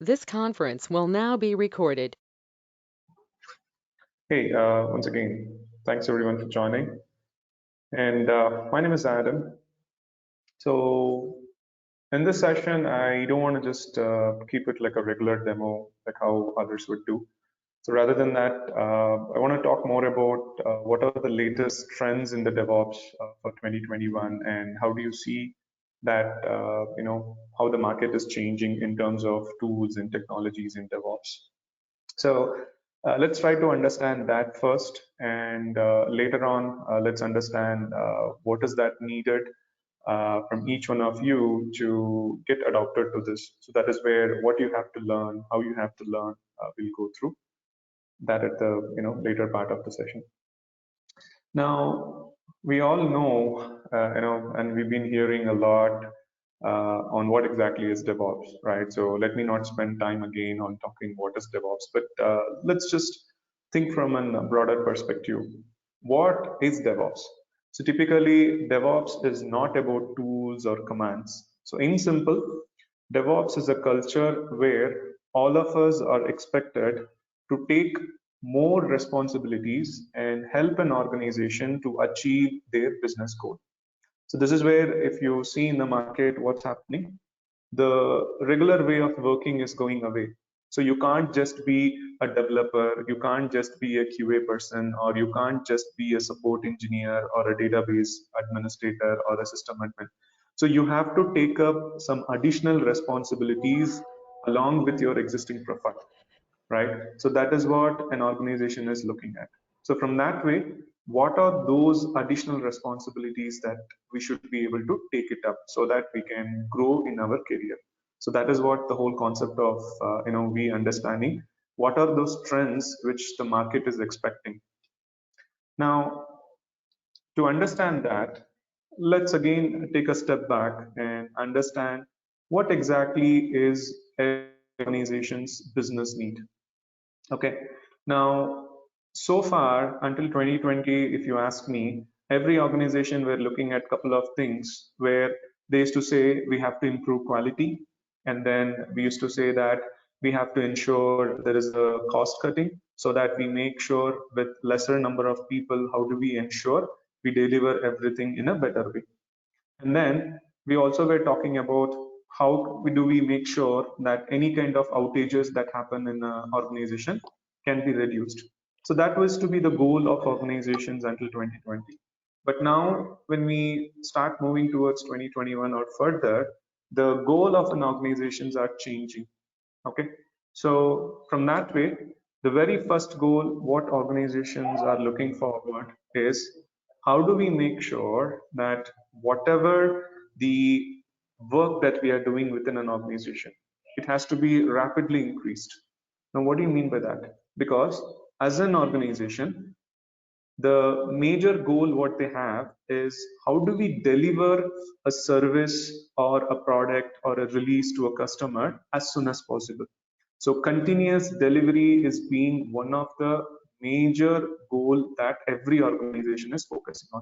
This conference will now be recorded. Hey, once again, thanks everyone for joining. And my name is Adam. So in this session, I don't want to just keep it like a regular demo, like how others would do. So rather than that, I want to talk more about what are the latest trends in the DevOps for 2021, and how do you see that, how the market is changing in terms of tools and technologies in DevOps. So let's try to understand that first, and later on, let's understand what is that needed from each one of you to get adopted to this. So that is where what you have to learn, how you have to learn, we'll go through that at the later part of the session. Now we all know, and we've been hearing a lot on what exactly is DevOps, right? So let me not spend time again on talking what is DevOps, but let's just think from a broader perspective. What is DevOps? So typically, DevOps is not about tools or commands. So in simple, DevOps is a culture where all of us are expected to take more responsibilities and help an organization to achieve their business goal. So this is where, if you see in the market what's happening, the regular way of working is going away. So you can't just be a developer, you can't just be a QA person, or you can't just be a support engineer or a database administrator or a system admin. So you have to take up some additional responsibilities along with your existing profile, right? So that is what an organization is looking at. So from that way, what are those additional responsibilities that we should be able to take it up so that we can grow in our career? So that is what the whole concept of we understanding what are those trends which the market is expecting. Now, to understand that, let's again take a step back and understand what exactly is an organization's business need. Okay, now so far until 2020, if you ask me, every organization were looking at a couple of things where they used to say we have to improve quality, and then we used to say that we have to ensure there is a cost cutting so that we make sure with lesser number of people, how do we ensure we deliver everything in a better way. And then we also were talking about how do we make sure that any kind of outages that happen in an organization can be reduced. So that was to be the goal of organizations until 2020. But now when we start moving towards 2021 or further, the goal of an organizations are changing. Okay. So from that way, the very first goal, what organizations are looking forward is how do we make sure that whatever the work that we are doing within an organization, it has to be rapidly increased. Now, what do you mean by that? Because as an organization, the major goal what they have is how do we deliver a service or a product or a release to a customer as soon as possible. So continuous delivery is being one of the major goal that every organization is focusing on.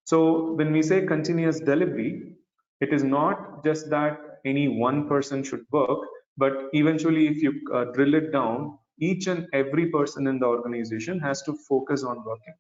So when we say continuous delivery, it is not just that any one person should work, but eventually if you drill it down, each and every person in the organization has to focus on working.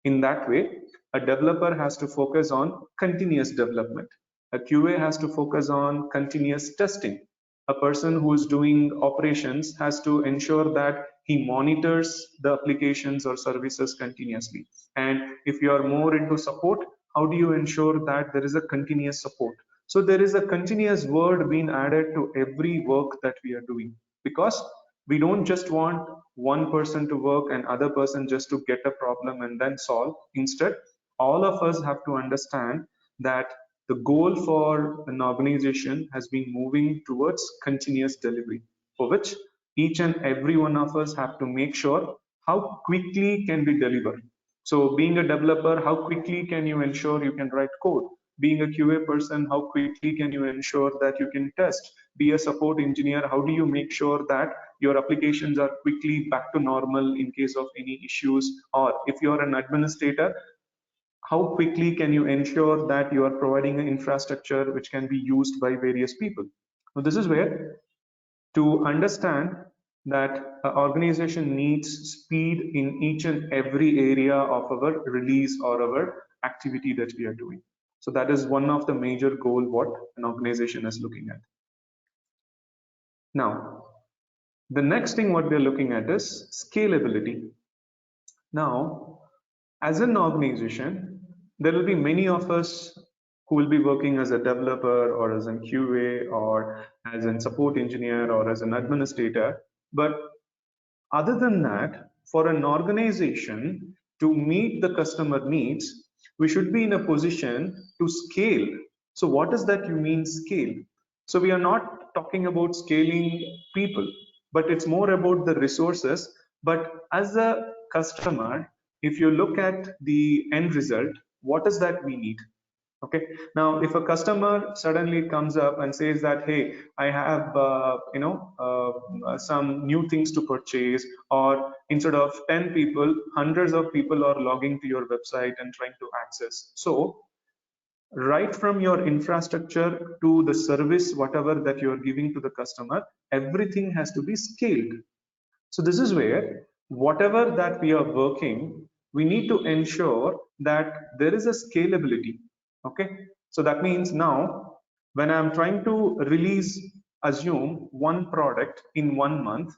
In that way, a developer has to focus on continuous development. A QA has to focus on continuous testing. A person who is doing operations has to ensure that he monitors the applications or services continuously. And if you are more into support, how do you ensure that there is a continuous support? So there is a continuous word being added to every work that we are doing, because we don't just want one person to work and other person just to get a problem and then solve. Instead, all of us have to understand that the goal for an organization has been moving towards continuous delivery, for which each and every one of us have to make sure how quickly can we deliver. So being a developer, how quickly can you ensure you can write code? Being a QA person, how quickly can you ensure that you can test? Be a support engineer, how do you make sure that your applications are quickly back to normal in case of any issues? Or if you're an administrator, how quickly can you ensure that you are providing an infrastructure which can be used by various people? So this is where to understand that an organization needs speed in each and every area of our release or our activity that we are doing. So that is one of the major goal what an organization is looking at. Now, the next thing what they're looking at is scalability. Now, as an organization, there will be many of us who will be working as a developer or as an QA or as a support engineer or as an administrator. But other than that, for an organization to meet the customer needs, we should be in a position to scale. So what does that you mean scale? So we are not talking about scaling people, but it's more about the resources. But as a customer, if you look at the end result, what is that we need? Okay, now if a customer suddenly comes up and says that, hey, I have some new things to purchase, or instead of 10 people, hundreds of people are logging to your website and trying to access. So right from your infrastructure to the service, whatever that you are giving to the customer, everything has to be scaled. So this is where whatever that we are working, we need to ensure that there is a scalability. Okay, so that means now when I'm trying to release, assume one product in 1 month,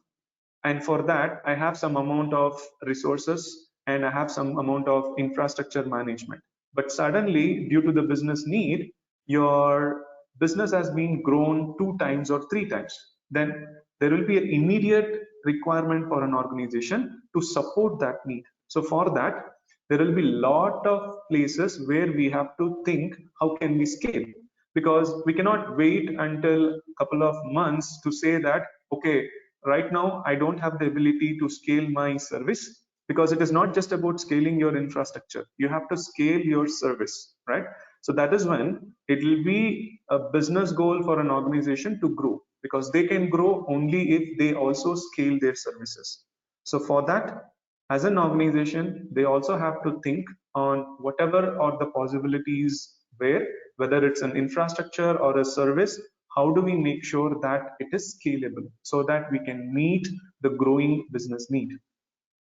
and for that I have some amount of resources and I have some amount of infrastructure management. But suddenly, due to the business need, your business has been grown 2 times or 3 times, then there will be an immediate requirement for an organization to support that need. So for that, there will be a lot of places where we have to think how can we scale, because we cannot wait until a couple of months to say that, okay, right now I don't have the ability to scale my service, because it is not just about scaling your infrastructure, you have to scale your service, right? So that is when it will be a business goal for an organization to grow, because they can grow only if they also scale their services. So for that, as an organization, they also have to think on whatever are the possibilities, where, whether it's an infrastructure or a service, how do we make sure that it is scalable so that we can meet the growing business need.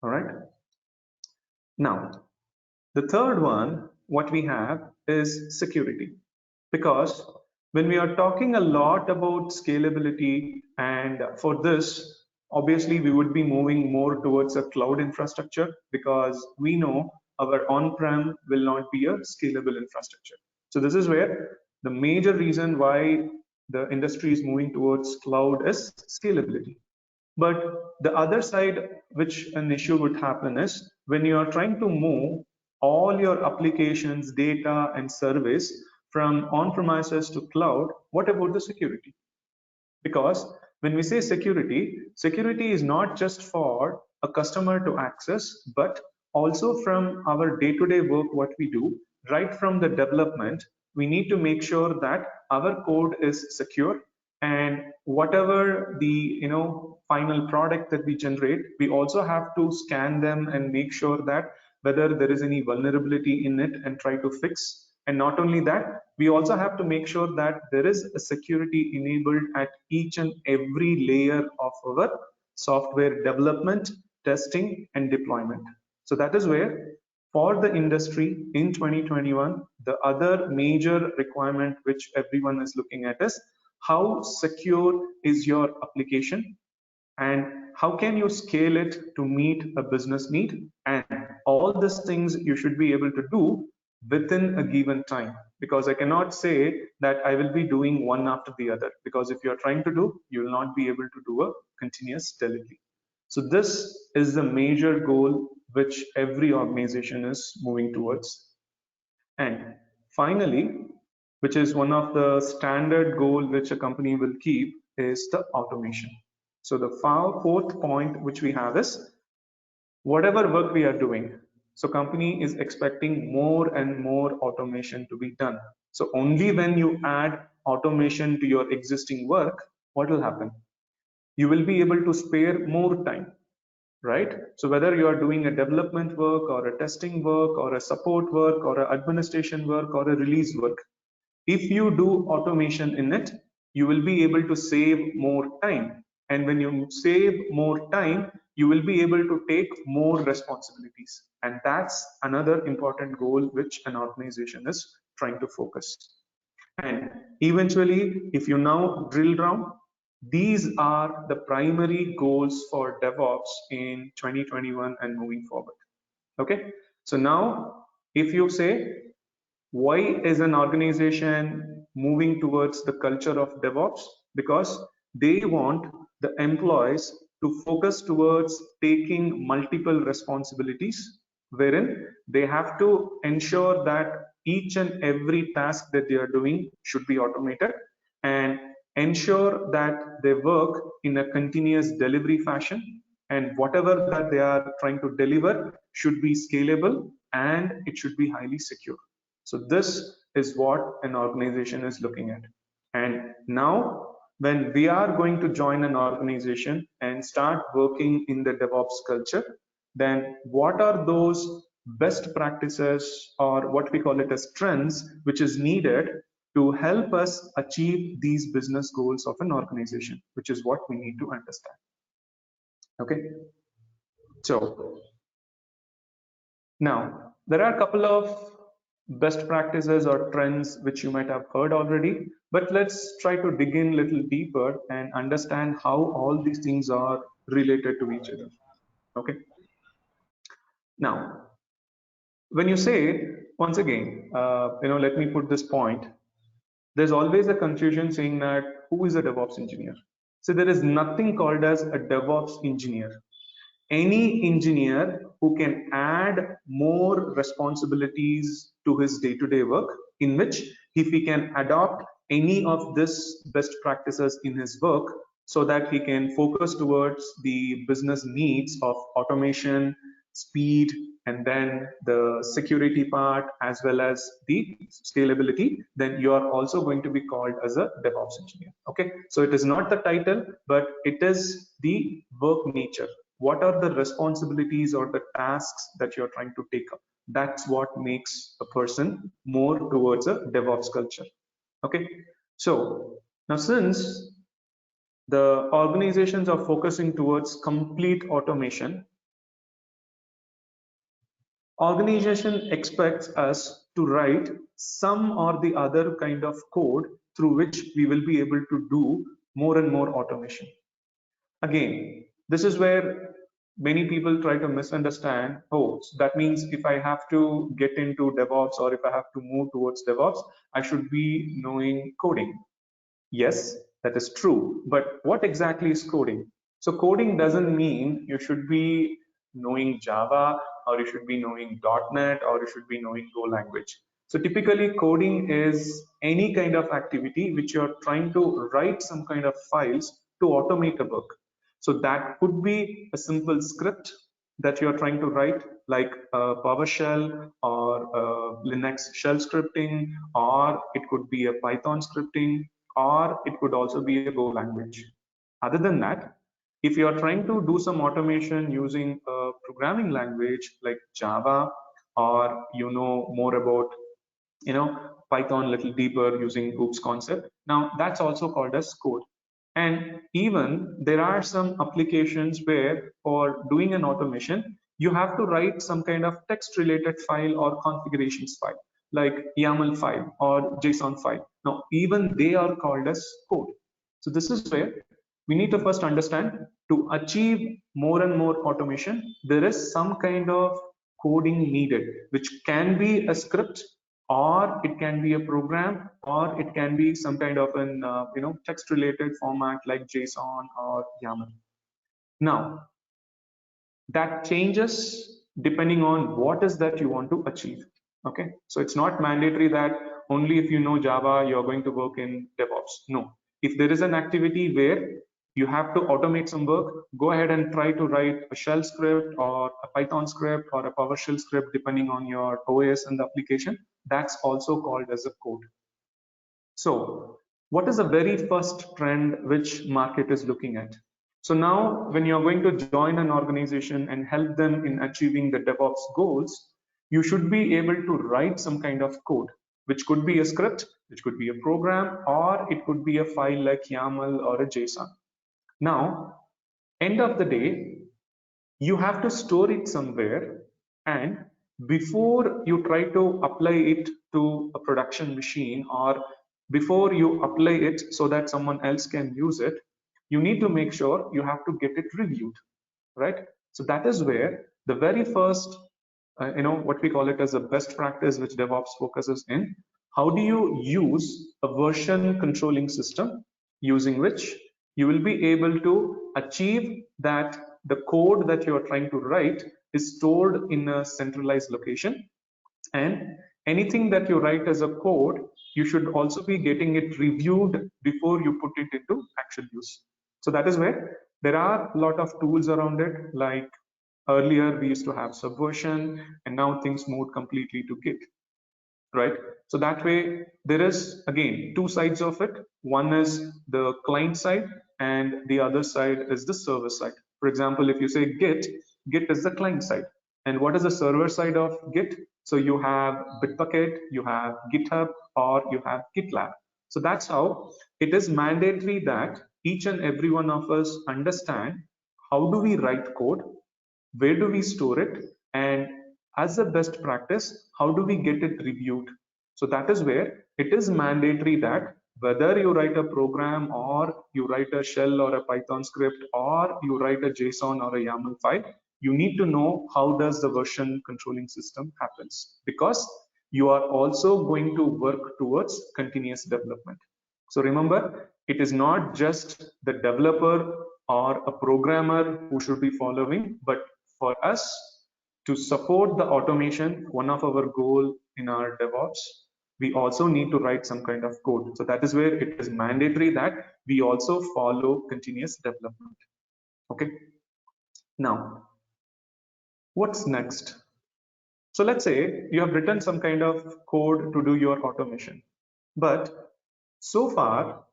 All right. Now, the third one, what we have is security. Because when we are talking a lot about scalability, and for this, obviously we would be moving more towards a cloud infrastructure, because we know our on-prem will not be a scalable infrastructure. So this is where the major reason why the industry is moving towards cloud is scalability. But the other side, which an issue would happen, is when you are trying to move all your applications, data, and service from on-premises to cloud, what about the security? Because when we say security, security is not just for a customer to access, but also from our day-to-day work, what we do, right from the development, we need to make sure that our code is secure, and whatever the final product that we generate, we also have to scan them and make sure that whether there is any vulnerability in it and try to fix. And not only that, we also have to make sure that there is a security enabled at each and every layer of our software development, testing, and deployment. So that is where, for the industry in 2021, the other major requirement which everyone is looking at is how secure is your application, and how can you scale it to meet a business need. And all these things you should be able to do within a given time, because I cannot say that I will be doing one after the other, because if you're trying to do, you will not be able to do a continuous delivery. So this is the major goal which every organization is moving towards. And finally, which is one of the standard goal which a company will keep, is the automation. So the fourth point which we have is whatever work we are doing. So company is expecting more and more automation to be done. So only when you add automation to your existing work, what will happen? You will be able to spare more time, right? So whether you are doing a development work or a testing work or a support work or a administration work or a release work, if you do automation in it, you will be able to save more time. And when you save more time, you will be able to take more responsibilities. And that's another important goal which an organization is trying to focus. And eventually, if you now drill down, these are the primary goals for DevOps in 2021 and moving forward. Okay, so now if you say, why is an organization moving towards the culture of DevOps? Because they want the employees to focus towards taking multiple responsibilities, wherein they have to ensure that each and every task that they are doing should be automated, and ensure that they work in a continuous delivery fashion, and whatever that they are trying to deliver should be scalable and it should be highly secure. So this is what an organization is looking at. And now when we are going to join an organization and start working in the DevOps culture, then what are those best practices, or what we call it as trends, which is needed to help us achieve these business goals of an organization, which is what we need to understand. Okay, so now there are a couple of best practices or trends which you might have heard already, but let's try to dig in a little deeper and understand how all these things are related to each other. Okay, now when you say, once again, let me put this point, there's always a confusion saying that who is a DevOps engineer? So there is nothing called as a DevOps engineer. Any engineer who can add more responsibilities to his day-to-day work, in which if he can adopt any of this best practices in his work, so that he can focus towards the business needs of automation, speed, and then the security part as well as the scalability, then you are also going to be called as a DevOps engineer. Okay, so it is not the title, but it is the work nature. What are the responsibilities or the tasks that you're trying to take up? That's what makes a person more towards a DevOps culture. Okay, so now since the organizations are focusing towards complete automation, organization expects us to write some or the other kind of code through which we will be able to do more and more automation. Again, this is where many people try to misunderstand, oh, so that means if I have to get into DevOps or if I have to move towards DevOps, I should be knowing coding. Yes, that is true. But what exactly is coding? So coding doesn't mean you should be knowing Java, or you should be knowing .NET, or you should be knowing Go language. So typically coding is any kind of activity which you're trying to write some kind of files to automate a work. So that could be a simple script that you're trying to write, like PowerShell or Linux shell scripting, or it could be a Python scripting, or it could also be a Go language. Other than that, if you are trying to do some automation using a programming language like Java, or you know more about Python a little deeper using OOPS concept, now that's also called as code. And even there are some applications where for doing an automation, you have to write some kind of text related file or configurations file, like YAML file or JSON file. Now, even they are called as code. So this is where we need to first understand, to achieve more and more automation, there is some kind of coding needed, which can be a script, or it can be a program, or it can be some kind of an text related format like JSON or YAML. Now that changes depending on what is that you want to achieve. Okay, so it's not mandatory that only if you know Java you're going to work in DevOps. No, if there is an activity where you have to automate some work, go ahead and try to write a shell script or a Python script or a PowerShell script depending on your OS and the application. That's also called as a code. So what is the very first trend which market is looking at? So now when you're going to join an organization and help them in achieving the DevOps goals, you should be able to write some kind of code, which could be a script, which could be a program, or it could be a file like YAML or a JSON. Now, end of the day, you have to store it somewhere, and before you try to apply it to a production machine, or before you apply it so that someone else can use it, you need to make sure you have to get it reviewed, right? So that is where the very first, what we call it as a best practice, which DevOps focuses in. How do you use a version controlling system using which you will be able to achieve that the code that you are trying to write is stored in a centralized location, and anything that you write as a code, you should also be getting it reviewed before you put it into actual use. So that is where there are a lot of tools around it. Like earlier we used to have Subversion, and now things moved completely to Git, right? So that way there is again two sides of it. One is the client side and the other side is the server side. For example, if you say Git is the client side. And what is the server side of Git? So you have Bitbucket, you have GitHub, or you have GitLab. So that's how it is mandatory that each and every one of us understand how do we write code, where do we store it, and as a best practice, how do we get it reviewed? So that is where it is mandatory that whether you write a program or you write a shell or a Python script or you write a JSON or a YAML file, you need to know how does the version controlling system happens, because you are also going to work towards continuous development. So remember, it is not just the developer or a programmer who should be following, but for us to support the automation, one of our goal in our DevOps, we also need to write some kind of code. So that is where it is mandatory that we also follow continuous development. Okay. Now, what's next? So let's say you have written some kind of code to do your automation, but so far,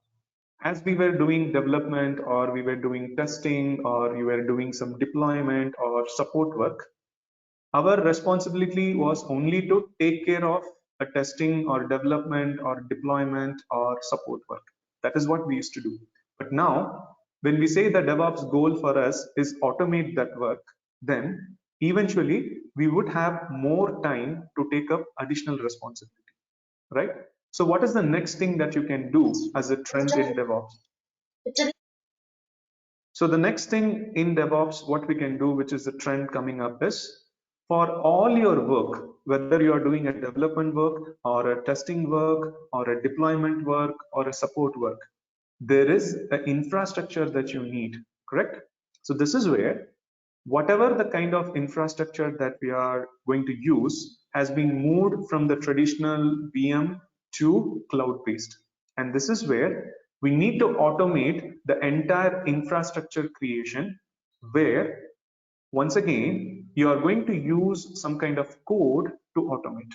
as we were doing development or we were doing testing or you were doing some deployment or support work, our responsibility was only to take care of a testing or development or deployment or support work. That is what we used to do. But now, when we say the DevOps goal for us is automate that work, then eventually we would have more time to take up additional responsibility, right? So what is the next thing that you can do as a trend in DevOps? So the next thing in DevOps, what we can do, which is the trend coming up, is for all your work, whether you are doing a development work or a testing work or a deployment work or a support work, there is an infrastructure that you need, correct? So this is where whatever the kind of infrastructure that we are going to use has been moved from the traditional VM to cloud-based. And this is where we need to automate the entire infrastructure creation, where once again, you are going to use some kind of code to automate.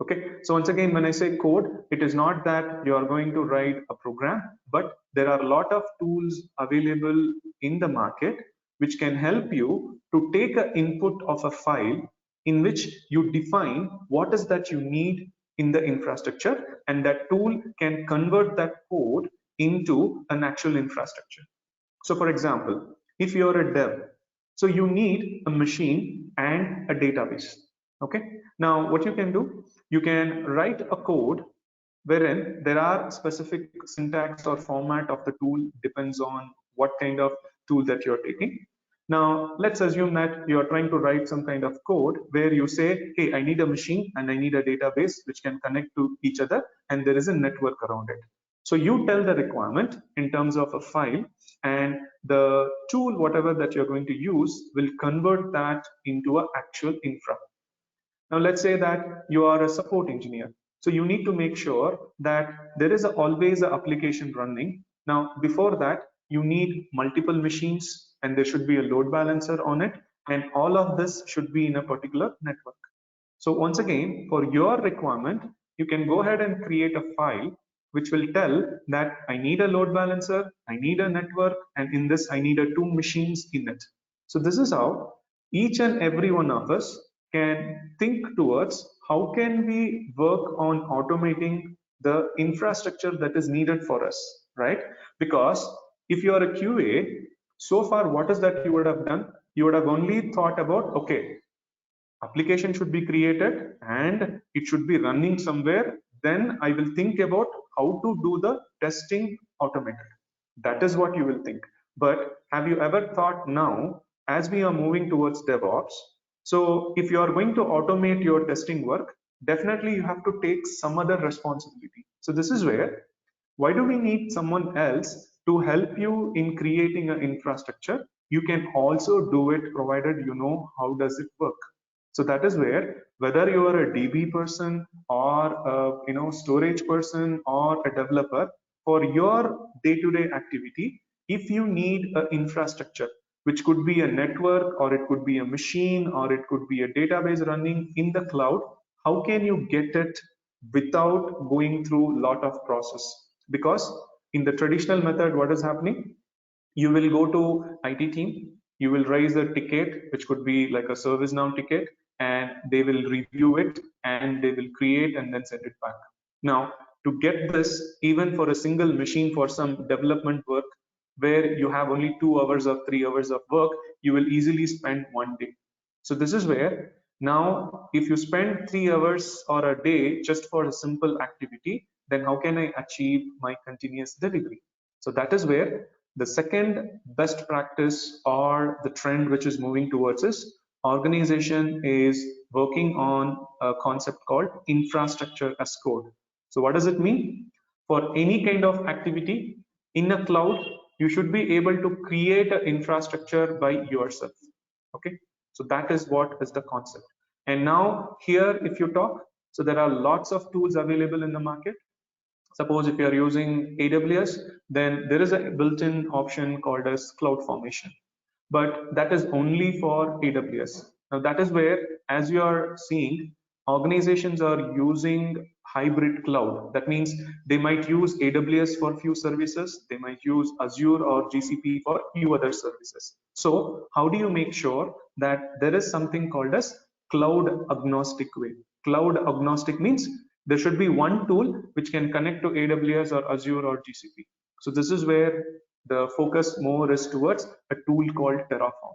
Okay, so once again, when I say code, it is not that you are going to write a program, but there are a lot of tools available in the market which can help you to take an input of a file in which you define what is that you need in the infrastructure, and that tool can convert that code into an actual infrastructure. So for example, if you're a dev, so you need a machine and a database. Okay, now what you can do, you can write a code wherein there are specific syntax or format of the tool, depends on what kind of tool that you're taking. Now let's assume that you are trying to write some kind of code where you say, hey, I need a machine and I need a database which can connect to each other, and there is a network around it. So you tell the requirement in terms of a file, and the tool, whatever that you're going to use, will convert that into an actual infra. Now let's say that you are a support engineer. So you need to make sure that there is always an application running. Now before that, you need multiple machines and there should be a load balancer on it. And all of this should be in a particular network. So once again, for your requirement, you can go ahead and create a file which will tell that I need a load balancer, I need a network, and in this I need a 2 machines in it. So this is how each and every one of us can think towards how can we work on automating the infrastructure that is needed for us, right? Because If you are a QA, so far what is that you would have done? You would have only thought about, okay, application should be created and it should be running somewhere. Then I will think about how to do the testing automated. That is what you will think. But have you ever thought now, as we are moving towards DevOps, so if you are going to automate your testing work, definitely you have to take some other responsibility. So this is where, why do we need someone else to help you in creating an infrastructure? You can also do it provided you know how does it work. So that is where, whether you are a DB person or a storage person or a developer, for your day-to-day activity, if you need an infrastructure, which could be a network or it could be a machine or it could be a database running in the cloud, how can you get it without going through a lot of process? Because in the traditional method, what is happening? You will go to IT team, you will raise a ticket, which could be like a ServiceNow ticket, and they will review it and they will create and then send it back. Now, to get this, even for a single machine for some development work, where you have only 2 hours or 3 hours of work, you will easily spend one day. So this is where, now if you spend 3 hours or a day just for a simple activity, then how can I achieve my continuous delivery? So that is where the second best practice or the trend which is moving towards is, organization is working on a concept called infrastructure as code. So what does it mean? For any kind of activity in a cloud, you should be able to create an infrastructure by yourself. Okay, so that is what is the concept. And now here, if you talk, so there are lots of tools available in the market. Suppose if you are using AWS, then there is a built-in option called as CloudFormation, but that is only for AWS. Now that is where, as you are seeing, organizations are using hybrid cloud. That means they might use AWS for few services, they might use Azure or GCP for few other services. So how do you make sure that there is something called as cloud agnostic way? Cloud agnostic means there should be one tool which can connect to AWS or Azure or GCP. So this is where the focus more is towards a tool called Terraform.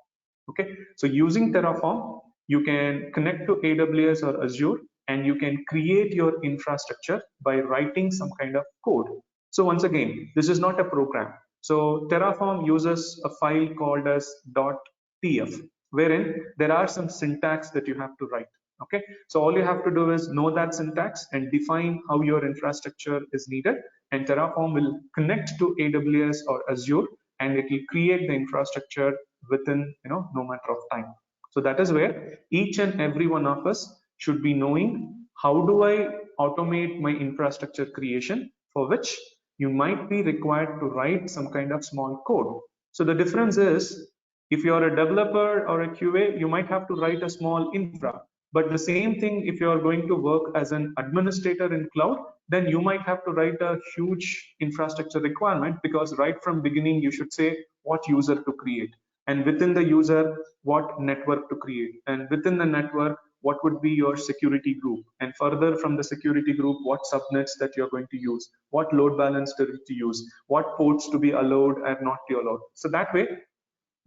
Okay, so using Terraform, you can connect to AWS or Azure and you can create your infrastructure by writing some kind of code. So once again, this is not a program. So Terraform uses a file called as .tf, wherein there are some syntax that you have to write. Okay, so all you have to do is know that syntax and define how your infrastructure is needed, and Terraform will connect to AWS or Azure and it will create the infrastructure within no matter of time. So that is where each and every one of us should be knowing, how do I automate my infrastructure creation, for which you might be required to write some kind of small code. So the difference is, if you are a developer or a QA, you might have to write a small infra. But the same thing, if you are going to work as an administrator in cloud, then you might have to write a huge infrastructure requirement, because right from beginning you should say what user to create, and within the user what network to create, and within the network what would be your security group, and further from the security group what subnets that you're going to use, what load balancer to use, what ports to be allowed and not to allowed. So that way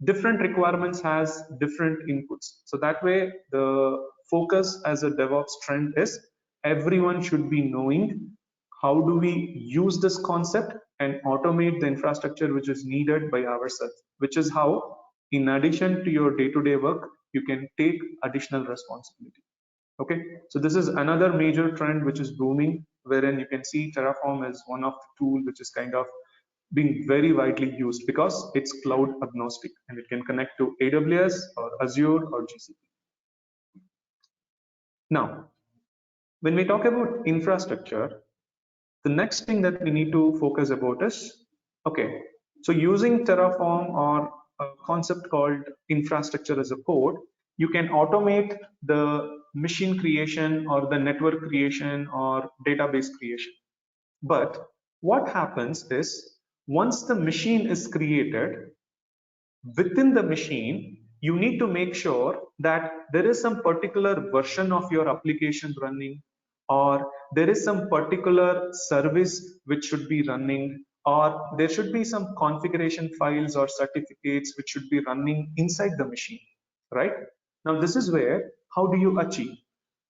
different requirements has different inputs. So that way the focus as a DevOps trend is, everyone should be knowing how do we use this concept and automate the infrastructure which is needed by ourselves, which is how, in addition to your day-to-day work, you can take additional responsibility. Okay, so this is another major trend which is booming, wherein you can see Terraform is one of the tool which is kind of being very widely used because it's cloud agnostic and it can connect to AWS or Azure or GCP. Now, when we talk about infrastructure, the next thing that we need to focus about is, okay, so using Terraform or a concept called infrastructure as a code, you can automate the machine creation or the network creation or database creation. But what happens is, once the machine is created, within the machine, you need to make sure that there is some particular version of your application running, or there is some particular service which should be running, or there should be some configuration files or certificates which should be running inside the machine, right? Now this is where, how do you achieve?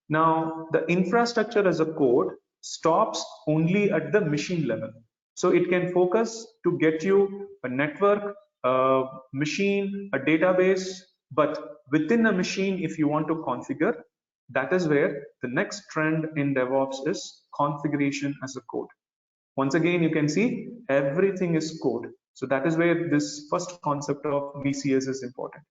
Now the infrastructure as a code stops only at the machine level. So it can focus to get you a network, a machine, a database, but within a machine, if you want to configure, that is where the next trend in DevOps is configuration as a code. Once again, you can see everything is code. So that is where this first concept of VCS is important.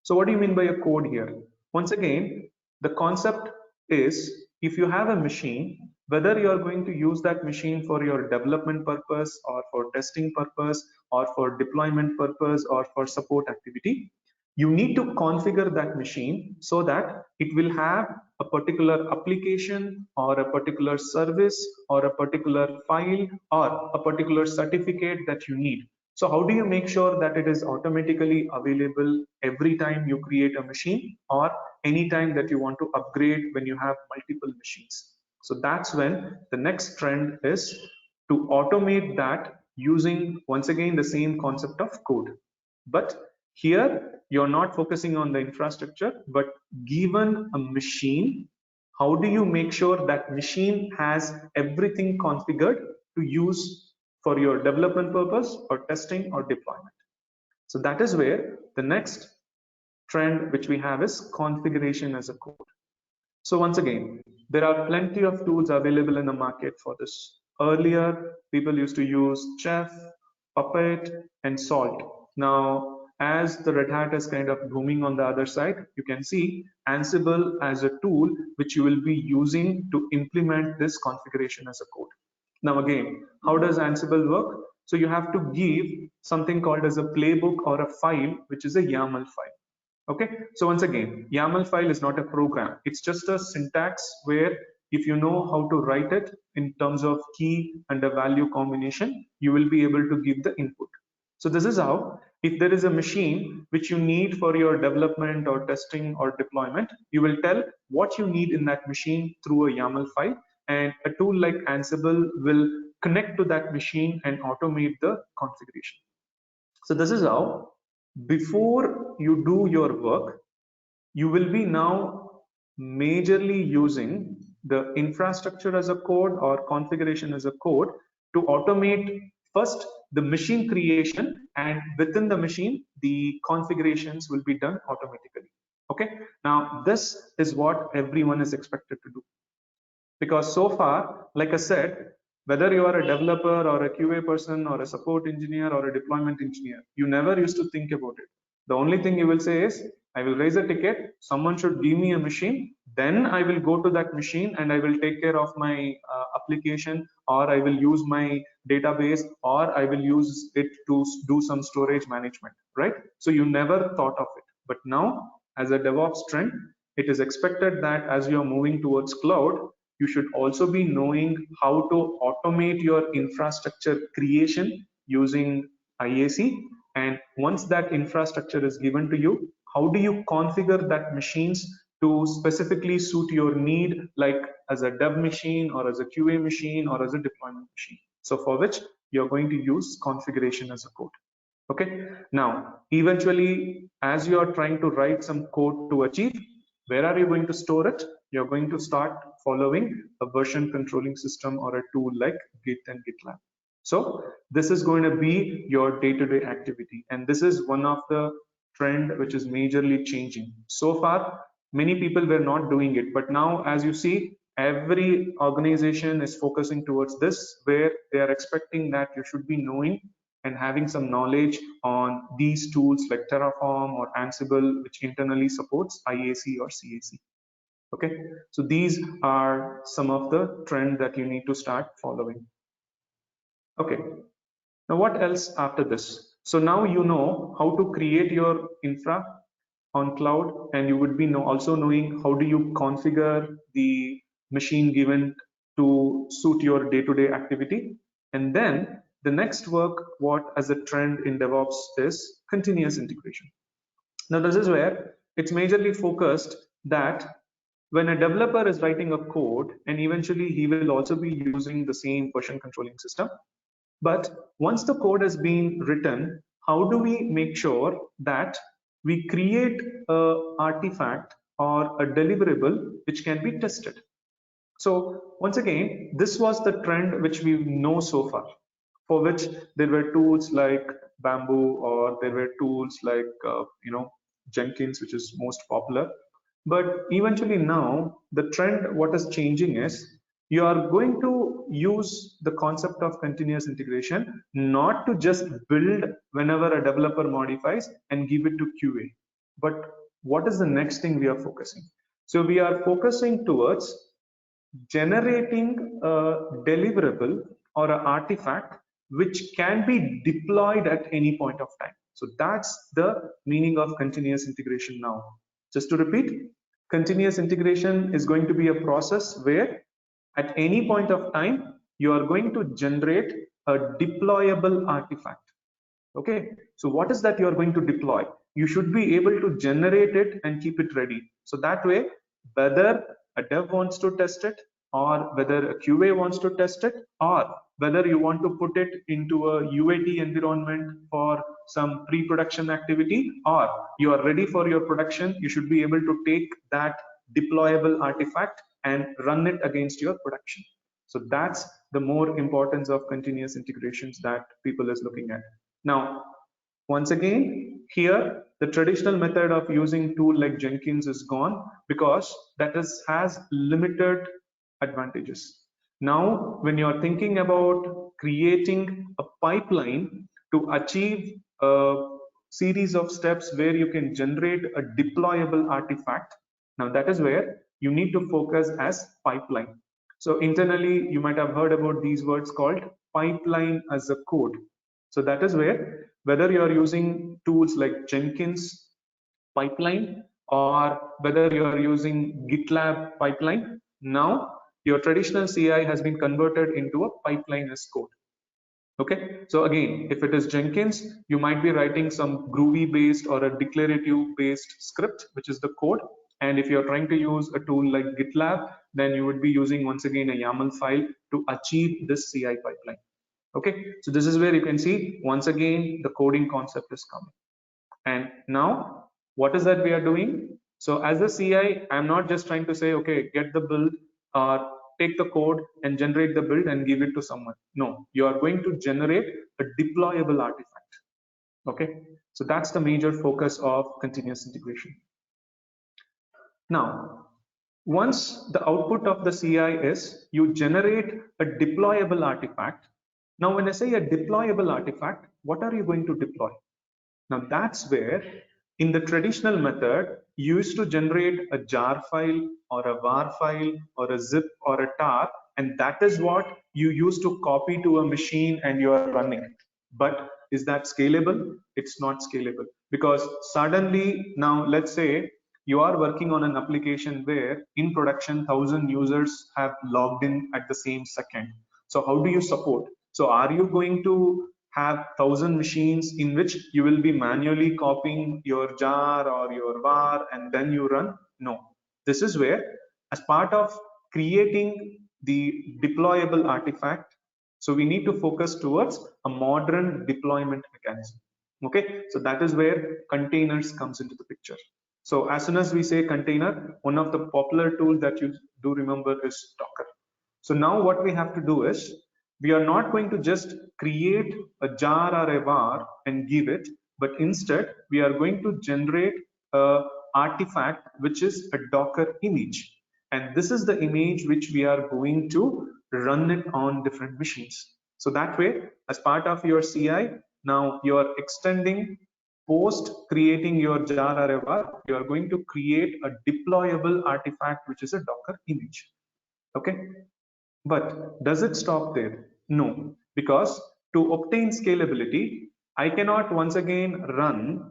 So what do you mean by a code here? Once again, the concept is, if you have a machine, whether you are going to use that machine for your development purpose or for testing purpose or for deployment purpose or for support activity, you need to configure that machine so that it will have a particular application or a particular service or a particular file or a particular certificate that you need. So how do you make sure that it is automatically available every time you create a machine or anytime that you want to upgrade when you have multiple machines? So that's when the next trend is to automate that using, once again, the same concept of code. But here you're not focusing on the infrastructure, but given a machine, how do you make sure that machine has everything configured to use for your development purpose or testing or deployment? So that is where the next trend which we have is configuration as a code. So once again, there are plenty of tools available in the market for this. Earlier, people used to use Chef, Puppet, and Salt. Now, as the Red Hat is kind of booming on the other side, you can see Ansible as a tool which you will be using to implement this configuration as a code. Now again, how does Ansible work? So you have to give something called as a playbook or a file, which is a YAML file. Okay, so once again, YAML file is not a program. It's just a syntax where if you know how to write it in terms of key and a value combination, you will be able to give the input. So this is how, if there is a machine which you need for your development or testing or deployment, you will tell what you need in that machine through a YAML file, and a tool like Ansible will connect to that machine and automate the configuration. So this is how, before you do your work, you will be now majorly using the infrastructure as a code or configuration as a code to automate first the machine creation, and within the machine the configurations will be done automatically. Okay, now this is what everyone is expected to do, because so far, like I said, whether you are a developer or a QA person or a support engineer or a deployment engineer, you never used to think about it. The only thing you will say is, I will raise a ticket, someone should give me a machine, then I will go to that machine and I will take care of my application, or I will use my database, or I will use it to do some storage management, right? So you never thought of it. But now, as a DevOps trend, it is expected that as you are moving towards cloud, you should also be knowing how to automate your infrastructure creation using IAC. And once that infrastructure is given to you, how do you configure that machines to specifically suit your need, like as a dev machine or as a QA machine or as a deployment machine? So for which you're going to use configuration as a code. Okay, now eventually, as you are trying to write some code to achieve, where are you going to store it? You're going to start following a version controlling system or a tool like Git and GitLab. So this is going to be your day-to-day activity, and this is one of the trend which is majorly changing. So far, many people were not doing it, but now, as you see, every organization is focusing towards this, where they are expecting that you should be knowing and having some knowledge on these tools like Terraform or Ansible, which internally supports IAC or CAC. Okay, so these are some of the trends that you need to start following. Okay, now what else after this? So now you know how to create your infra on cloud, and you would be also knowing how do you configure the machine given to suit your day-to-day activity. And then the next work, what as a trend in DevOps, is continuous integration. Now this is where it's majorly focused that when a developer is writing a code, and eventually he will also be using the same version controlling system, But once the code has been written, how do we make sure that we create a artifact or a deliverable which can be tested? So once again, this was the trend which we know so far, for which there were tools like Bamboo, or there were tools like Jenkins, which is most popular. But eventually now the trend, what is changing is, you are going to use the concept of continuous integration not to just build whenever a developer modifies and give it to QA. But what is the next thing we are focusing? So we are focusing towards generating a deliverable or an artifact which can be deployed at any point of time. So that's the meaning of continuous integration now. Just to repeat, continuous integration is going to be a process where at any point of time, you are going to generate a deployable artifact. Okay, so what is that you are going to deploy? You should be able to generate it and keep it ready. So that way, whether a dev wants to test it, or whether a QA wants to test it, or whether you want to put it into a UAT environment for some pre-production activity, or you are ready for your production, you should be able to take that deployable artifact and run it against your production. So that's the more importance of continuous integrations that people is looking at. Now, once again, here the traditional method of using tool like Jenkins is gone, because that has limited advantages. Now, when you're thinking about creating a pipeline to achieve a series of steps where you can generate a deployable artifact, now that is where you need to focus as pipeline. So internally, you might have heard about these words called pipeline as a code. So that is where, whether you are using tools like Jenkins pipeline, or whether you are using GitLab pipeline, now your traditional CI has been converted into a pipeline as code. Okay, so again, if it is Jenkins, you might be writing some Groovy based or a declarative based script, which is the code. And if you're trying to use a tool like GitLab, then you would be using once again a YAML file to achieve this CI pipeline. Okay, so this is where you can see once again the coding concept is coming. And now what is that we are doing? So as a CI, I'm not just trying to say, okay, get the build or take the code and generate the build and give it to someone. No, you are going to generate a deployable artifact. Okay, so that's the major focus of continuous integration. Now, once the output of the CI is you generate a deployable artifact. Now, when I say a deployable artifact, what are you going to deploy? Now that's where, in the traditional method, you used to generate a jar file or a var file or a zip or a tar, and that is what you used to copy to a machine and you are running. But is that scalable? It's not scalable, because suddenly now let's say you are working on an application where in production 1,000 users have logged in at the same second. So how do you support? So are you going to have 1,000 machines in which you will be manually copying your jar or your var and then you run? No. This is where, as part of creating the deployable artifact, so we need to focus towards a modern deployment mechanism. Okay, so that is where containers comes into the picture. So as soon as we say container, one of the popular tools that you do remember is Docker. So now what we have to do is, we are not going to just create a jar or a var and give it, but instead we are going to generate a artifact which is a Docker image. And this is the image which we are going to run it on different machines. So that way, as part of your CI, now you are extending, post creating your jar or a var, you are going to create a deployable artifact which is a Docker image. Okay, but does it stop there? No, because to obtain scalability, I cannot once again run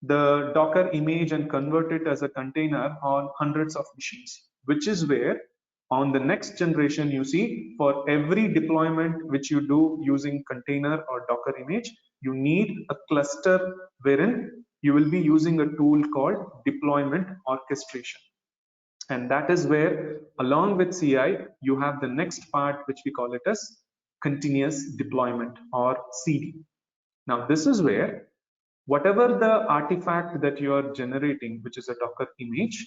the Docker image and convert it as a container on hundreds of machines, which is where on the next generation you see, for every deployment which you do using container or Docker image, you need a cluster wherein you will be using a tool called deployment orchestration. And that is where, along with CI, you have the next part which we call it as continuous deployment or CD. Now this is where whatever the artifact that you are generating, which is a Docker image,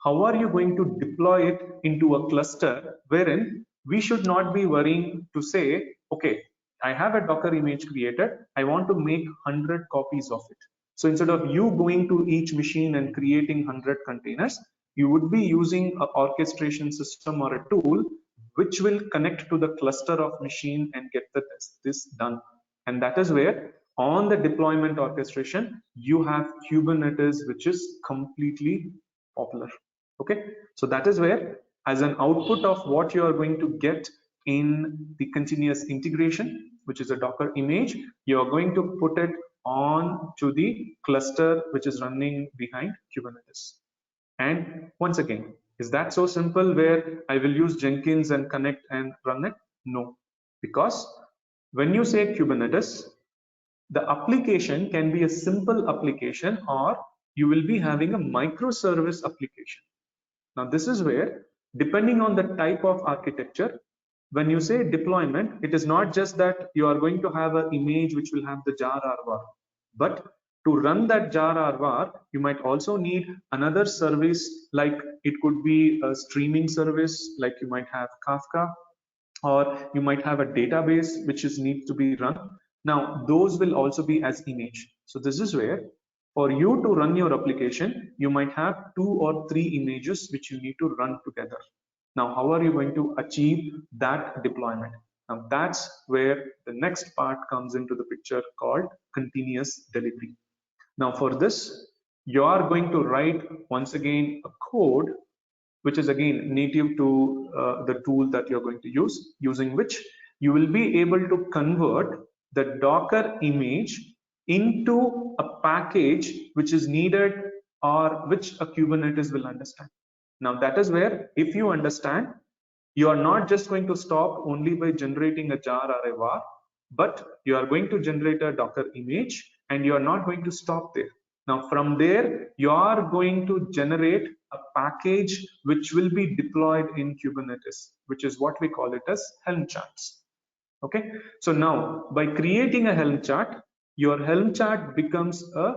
how are you going to deploy it into a cluster wherein we should not be worrying to say, okay, I have a Docker image created, I want to make 100 copies of it. So instead of you going to each machine and creating 100 containers, you would be using an orchestration system or a tool which will connect to the cluster of machine and get this done. And that is where on the deployment orchestration, you have Kubernetes, which is completely popular. Okay, so that is where, as an output of what you are going to get in the continuous integration, which is a Docker image, you are going to put it on to the cluster which is running behind Kubernetes. And once again, is that so simple where I will use Jenkins and connect and run it? No, because when you say Kubernetes, the application can be a simple application or you will be having a microservice application. Now this is where, depending on the type of architecture, when you say deployment, it is not just that you are going to have an image which will have the jar or var, but to run that jar or var, you might also need another service, like it could be a streaming service, like you might have Kafka, or you might have a database which is needs to be run. Now those will also be as image. So this is where, for you to run your application, you might have 2 or 3 images which you need to run together. Now how are you going to achieve that deployment? Now that's where the next part comes into the picture, called continuous delivery. Now for this, you are going to write once again a code which is again native to the tool that you're going to use, using which you will be able to convert the Docker image into a package which is needed or which a Kubernetes will understand. Now that is where, if you understand, you are not just going to stop only by generating a jar or a var, but you are going to generate a Docker image and you are not going to stop there. Now from there, you are going to generate a package which will be deployed in Kubernetes, which is what we call it as Helm charts. Okay, so now by creating a Helm chart, your Helm chart becomes a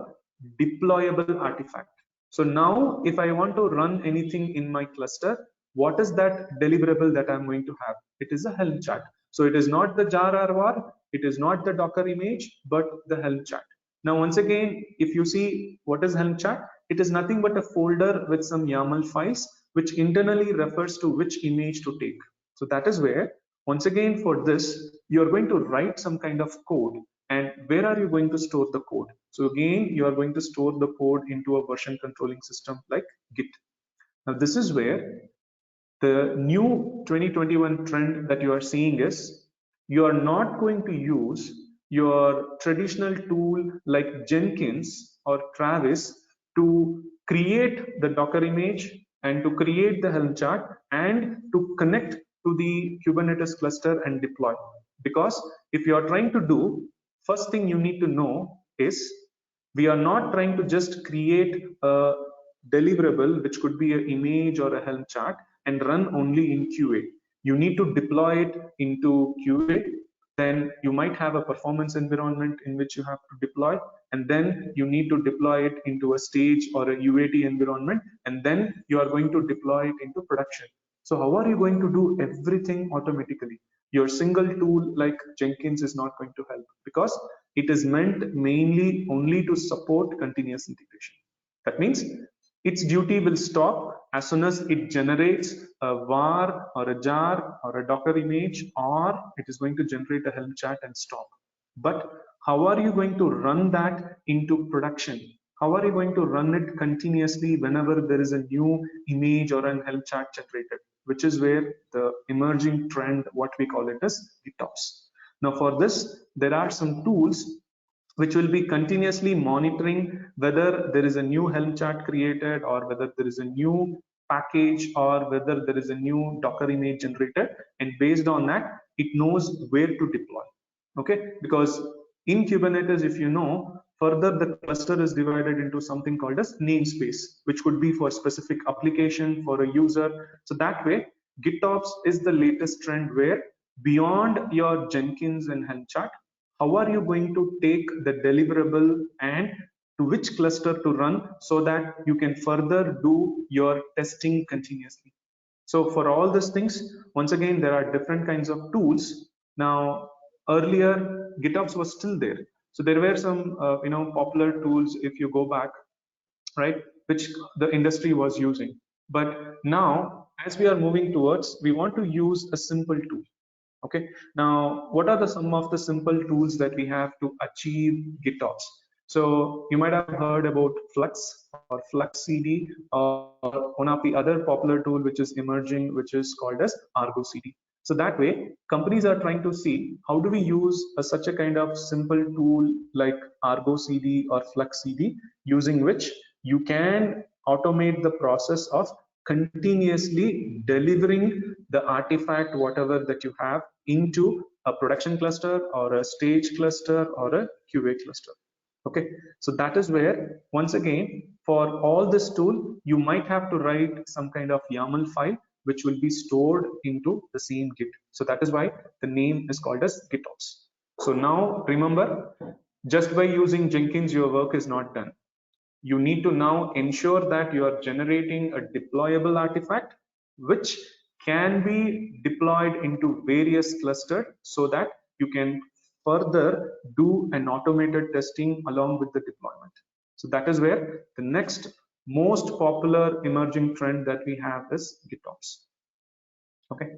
deployable artifact. So now if I want to run anything in my cluster, what is that deliverable that I'm going to have? It is a Helm chart. So it is not the jar or var, it is not the Docker image, but the Helm chart. Now once again, if you see what is Helm chart, it is nothing but a folder with some YAML files which internally refers to which image to take. So that is where, once again, for this, you're going to write some kind of code. And where are you going to store the code? So again, you are going to store the code into a version controlling system like Git. Now this is where the new 2021 trend that you are seeing is, you are not going to use your traditional tool like Jenkins or Travis to create the Docker image and to create the Helm chart and to connect to the Kubernetes cluster and deploy. Because if you are trying to do, first thing you need to know is, we are not trying to just create a deliverable which could be an image or a Helm chart and run only in QA. You need to deploy it into QA. Then you might have a performance environment in which you have to deploy, and then you need to deploy it into a stage or a UAT environment, and then you are going to deploy it into production. So how are you going to do everything automatically? Your single tool like Jenkins is not going to help, because it is meant mainly only to support continuous integration. That means its duty will stop as soon as it generates a var or a jar or a Docker image, or it is going to generate a Helm chart and stop. But how are you going to run that into production? How are you going to run it continuously whenever there is a new image or an Helm chart generated? Which is where the emerging trend, what we call it as GitOps. Now for this, there are some tools which will be continuously monitoring whether there is a new Helm chart created, or whether there is a new package, or whether there is a new Docker image generated, and based on that, it knows where to deploy. Okay, because in Kubernetes, if you know, further the cluster is divided into something called as namespace, which could be for specific application, for a user. So that way, GitOps is the latest trend where beyond your Jenkins and Helm chart, how are you going to take the deliverable and to which cluster to run so that you can further do your testing continuously. So for all these things, once again, there are different kinds of tools. Now, earlier GitOps was still there. So there were some, popular tools if you go back, right, which the industry was using. But now, as we are moving towards, we want to use a simple tool. Okay, now what are the some of the simple tools that we have to achieve GitOps? So you might have heard about Flux or Flux CD, or one of the other popular tool which is emerging, which is called as Argo CD. So that way, companies are trying to see how do we use such a kind of simple tool like Argo CD or Flux CD, using which you can automate the process of continuously delivering the artifact, whatever that you have, into a production cluster or a stage cluster or a QA cluster. Okay, so that is where, once again, for all this tool, you might have to write some kind of YAML file which will be stored into the same Git. So that is why the name is called as GitOps. So now remember, just by using Jenkins, your work is not done. You need to now ensure that you are generating a deployable artifact which can be deployed into various clusters so that you can further do an automated testing along with the deployment. So that is where the next most popular emerging trend that we have is GitOps. Okay.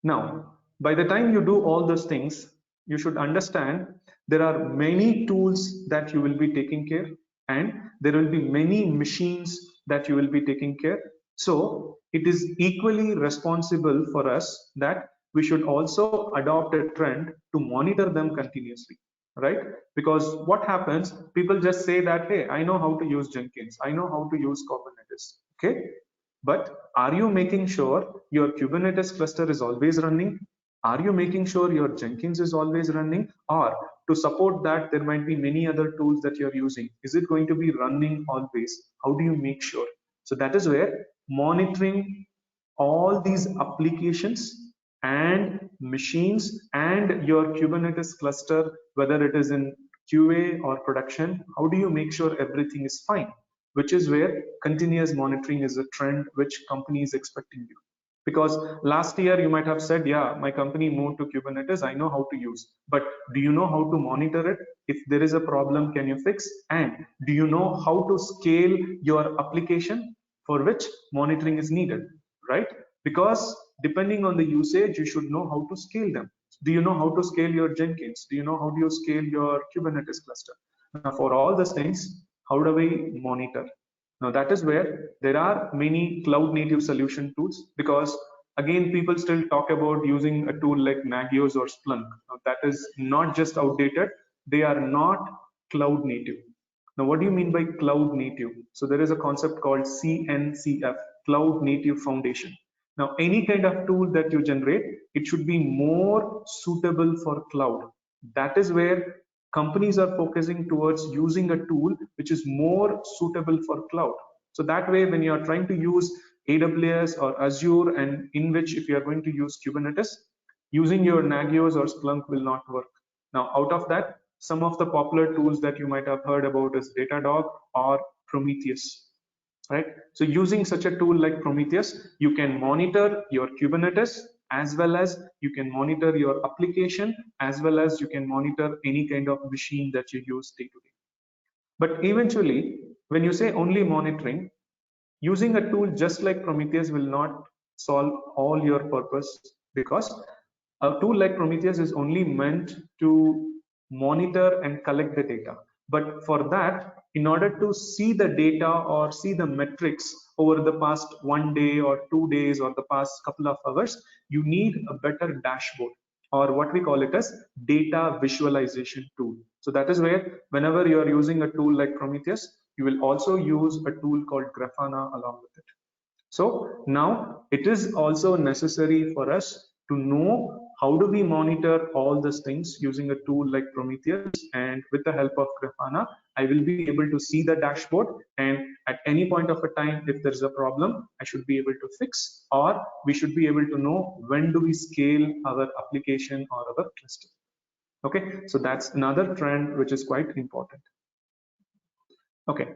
Now, by the time you do all those things, you should understand there are many tools that you will be taking care, and there will be many machines that you will be taking care. So it is equally responsible for us that we should also adopt a trend to monitor them continuously, right? Because what happens, people just say that, hey, I know how to use Jenkins, I know how to use Kubernetes, okay? But are you making sure your Kubernetes cluster is always running? Are you making sure your Jenkins is always running? Or to support that, there might be many other tools that you're using. Is it going to be running always? How do you make sure? So that is where monitoring all these applications and machines and your Kubernetes cluster, whether it is in QA or production, how do you make sure everything is fine? Which is where continuous monitoring is a trend which company is expecting you. Because last year you might have said, yeah, my company moved to Kubernetes, I know how to use, but do you know how to monitor it? If there is a problem, can you fix? And do you know how to scale your application for which monitoring is needed, right? Because depending on the usage, you should know how to scale them. Do you know how to scale your Jenkins? Do you know how do you scale your Kubernetes cluster? Now, for all these things, how do we monitor? Now, that is where there are many cloud native solution tools, because again, people still talk about using a tool like Nagios or Splunk. Now, that is not just outdated, they are not cloud native. Now, what do you mean by cloud native? So there is a concept called CNCF, Cloud Native Foundation. Now, any kind of tool that you generate, it should be more suitable for cloud. That is where companies are focusing towards using a tool which is more suitable for cloud. So that way, when you are trying to use AWS or Azure, and in which if you are going to use Kubernetes, using your Nagios or Splunk will not work. Now, out of that, some of the popular tools that you might have heard about is Datadog or Prometheus, right? So using such a tool like Prometheus, you can monitor your Kubernetes as well as you can monitor your application, as well as you can monitor any kind of machine that you use day to day. But eventually, when you say only monitoring, using a tool just like Prometheus will not solve all your purpose, because a tool like Prometheus is only meant to monitor and collect the data. But for that, in order to see the data or see the metrics over the past 1 day or 2 days or the past couple of hours, you need a better dashboard, or what we call it as data visualization tool. So that is where whenever you are using a tool like Prometheus, you will also use a tool called Grafana along with it. So now it is also necessary for us to know how do we monitor all these things using a tool like Prometheus, and with the help of Grafana, I will be able to see the dashboard, and At any point of a time, if there's a problem, I should be able to fix, or we should be able to know when do we scale our application or our cluster. Okay, so that's another trend which is quite important. Okay,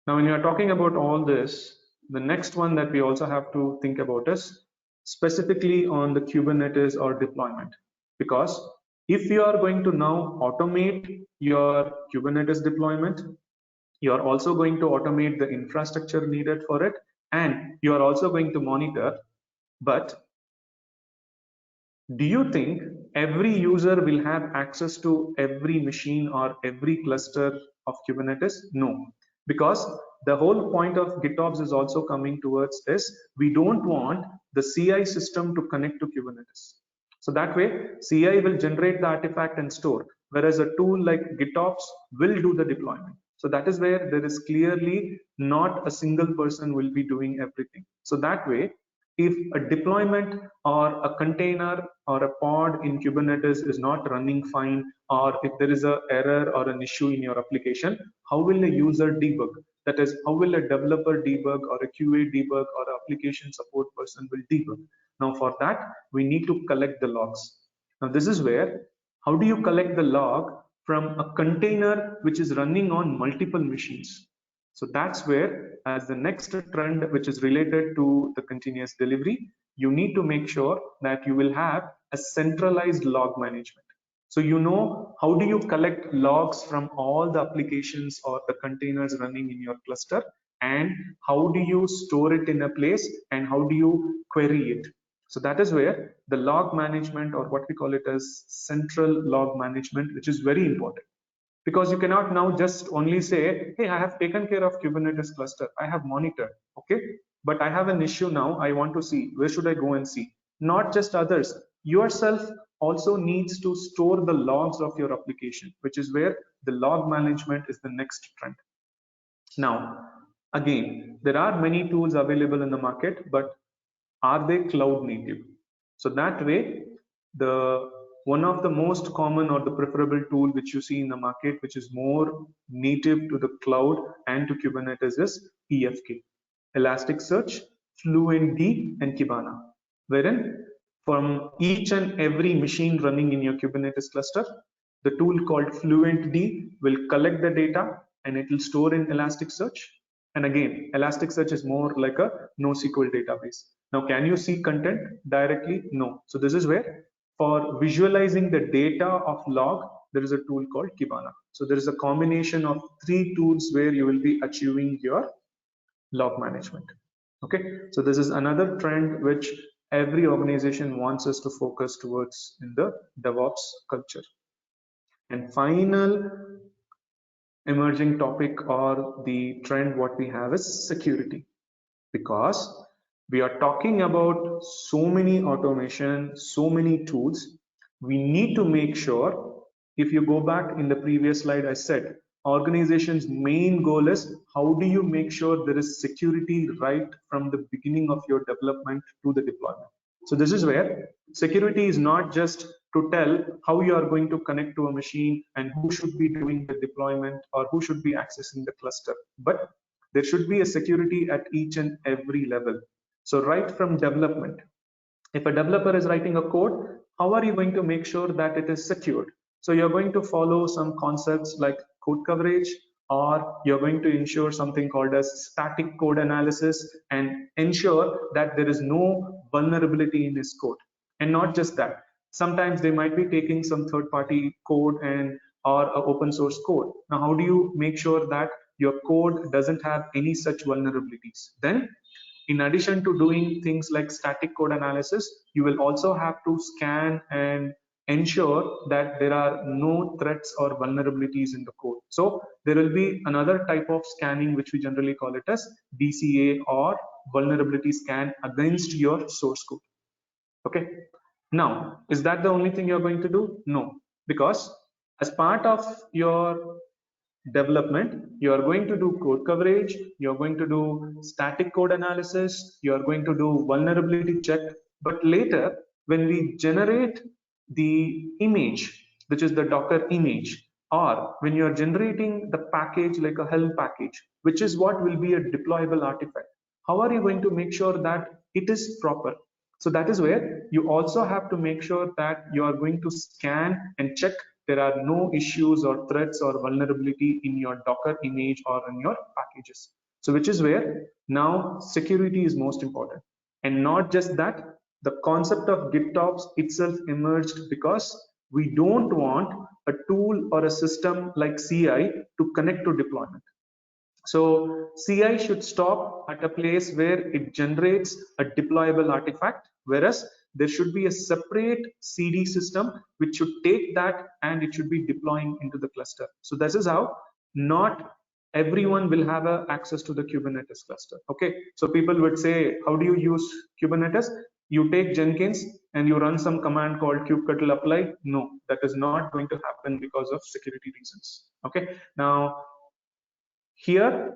now when you are talking about all this, the next one that we also have to think about is specifically on the Kubernetes or deployment. Because if you are going to now automate your Kubernetes deployment, you are also going to automate the infrastructure needed for it, and you are also going to monitor. But do you think every user will have access to every machine or every cluster of Kubernetes? No, because the whole point of GitOps is also coming towards this. We don't want the CI system to connect to Kubernetes. So that way, CI will generate the artifact and store, whereas a tool like GitOps will do the deployment. So that is where there is clearly not a single person will be doing everything. So that way, if a deployment or a container or a pod in Kubernetes is not running fine, or if there is an error or an issue in your application, how will a user debug? That is, how will a developer debug or a QA debug or an application support person will debug? Now for that, we need to collect the logs. Now this is where, how do you collect the log from a container which is running on multiple machines? So that's where, as the next trend which is related to the continuous delivery, you need to make sure that you will have a centralized log management. So you know, how do you collect logs from all the applications or the containers running in your cluster, and how do you store it in a place, and how do you query it? So that is where the log management, or what we call it as central log management, which is very important. Because you cannot now just only say, hey, I have taken care of Kubernetes cluster, I have monitored, okay, but I have an issue now, I want to see, where should I go and see? Not just others, yourself also needs to store the logs of your application, which is where the log management is the next trend. Now, again, there are many tools available in the market, but are they cloud native? So that way, the one of the most common or the preferable tool which you see in the market, which is more native to the cloud and to Kubernetes, is EFK, Elasticsearch, Fluentd, and Kibana, wherein from each and every machine running in your Kubernetes cluster, the tool called Fluentd will collect the data and it will store in Elasticsearch. And again, Elasticsearch is more like a NoSQL database. Now, can you see content directly? No. So this is where, for visualizing the data of log, there is a tool called Kibana. So there is a combination of 3 tools where you will be achieving your log management. Okay, so this is another trend which every organization wants us to focus towards in the DevOps culture. And final emerging topic or the trend what we have is security, because we are talking about so many automation, so many tools. We need to make sure, if you go back in the previous slide, I said organization's main goal is how do you make sure there is security right from the beginning of your development to the deployment. So this is where security is not just to tell how you are going to connect to a machine and who should be doing the deployment or who should be accessing the cluster, but there should be a security at each and every level. So right from development, if a developer is writing a code, how are you going to make sure that it is secured? So you're going to follow some concepts like code coverage, or you're going to ensure something called as static code analysis and ensure that there is no vulnerability in his code. And not just that, sometimes they might be taking some third-party code and or open source code. Now, how do you make sure that your code doesn't have any such vulnerabilities? Then, in addition to doing things like static code analysis, you will also have to scan and ensure that there are no threats or vulnerabilities in the code. So there will be another type of scanning which we generally call it as DCA, or vulnerability scan against your source code. Okay. Now, is that the only thing you're going to do? No, because as part of your development, you are going to do code coverage, you're going to do static code analysis, you're going to do vulnerability check. But later, when we generate the image, which is the Docker image, or when you're generating the package like a Helm package, which is what will be a deployable artifact, how are you going to make sure that it is proper? So that is where you also have to make sure that you are going to scan and check there are no issues or threats or vulnerability in your Docker image or in your packages. So which is where now security is most important. And not just that, the concept of GitOps itself emerged because we don't want a tool or a system like CI to connect to deployment. So CI should stop at a place where it generates a deployable artifact, whereas there should be a separate CD system which should take that and it should be deploying into the cluster. So this is how not everyone will have access to the Kubernetes cluster. Okay, so people would say, how do you use Kubernetes? You take Jenkins and you run some command called kubectl apply. No, that is not going to happen because of security reasons. Okay, now here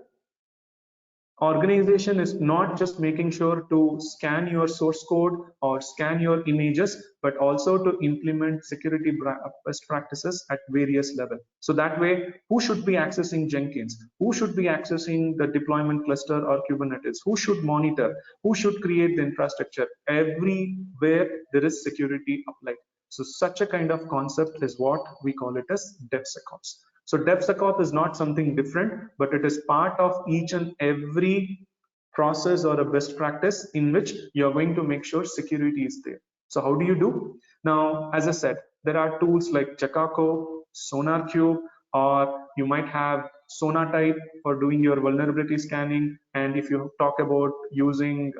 organization is not just making sure to scan your source code or scan your images, but also to implement security best practices at various levels. So that way, who should be accessing Jenkins? Who should be accessing the deployment cluster or Kubernetes? Who should monitor? Who should create the infrastructure? Everywhere there is security applied. So such a kind of concept is what we call it as DevSecOps. So DevSecOps is not something different, but it is part of each and every process or a best practice in which you're going to make sure security is there. So how do you do? Now, as I said, there are tools like Checkako, SonarQube, or you might have Sonatype for doing your vulnerability scanning. And if you talk about using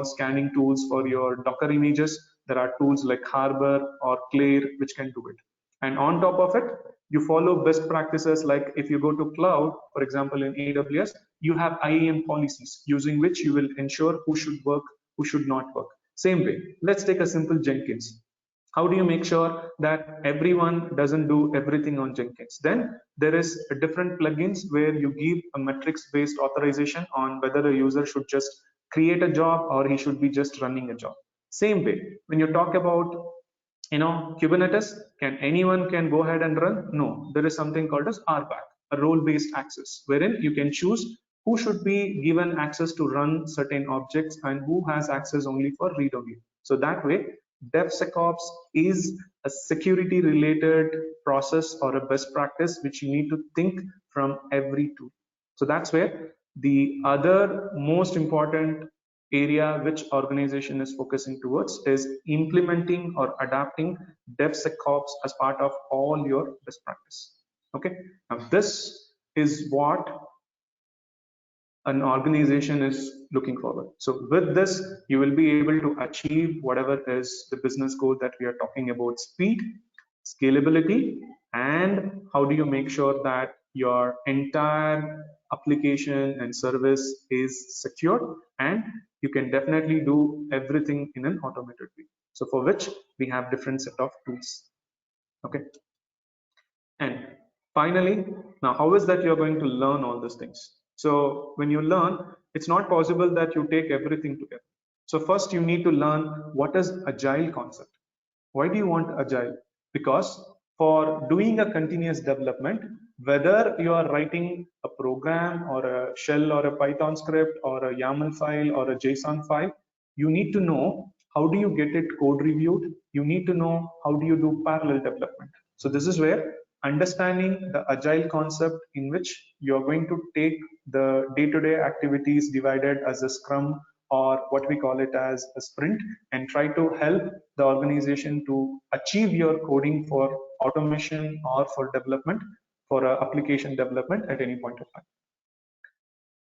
scanning tools for your Docker images, there are tools like Harbor or Claire which can do it. And on top of it, you follow best practices like if you go to cloud, for example, in AWS, you have IAM policies using which you will ensure who should work, who should not work. Same way, let's take a simple Jenkins. How do you make sure that everyone doesn't do everything on Jenkins? Then there is a different plugins where you give a metrics based authorization on whether a user should just create a job or he should be just running a job. Same way, when you talk about Kubernetes, can anyone can go ahead and run? No, there is something called as RBAC, a role-based access, wherein you can choose who should be given access to run certain objects and who has access only for read-only. So that way, DevSecOps is a security-related process or a best practice which you need to think from every tool. So that's where the other most important area which organization is focusing towards is implementing or adapting DevSecOps as part of all your best practice. Okay, now this is what an organization is looking forward. So with this, you will be able to achieve whatever is the business goal that we are talking about: speed, scalability, and how do you make sure that your entire application and service is secure, and you can definitely do everything in an automated way. So for which we have different set of tools. Okay. And finally, now how is that you're going to learn all these things? So when you learn, it's not possible that you take everything together. So first you need to learn what is agile concept. Why do you want agile? Because for doing a continuous development, whether you are writing a program or a shell or a Python script or a YAML file or a JSON file, you need to know how do you get it code reviewed. You need to know how do you do parallel development. So this is where understanding the agile concept in which you're going to take the day-to-day activities divided as a scrum or what we call it as a sprint and try to help the organization to achieve your coding for automation or for development for application development at any point of time.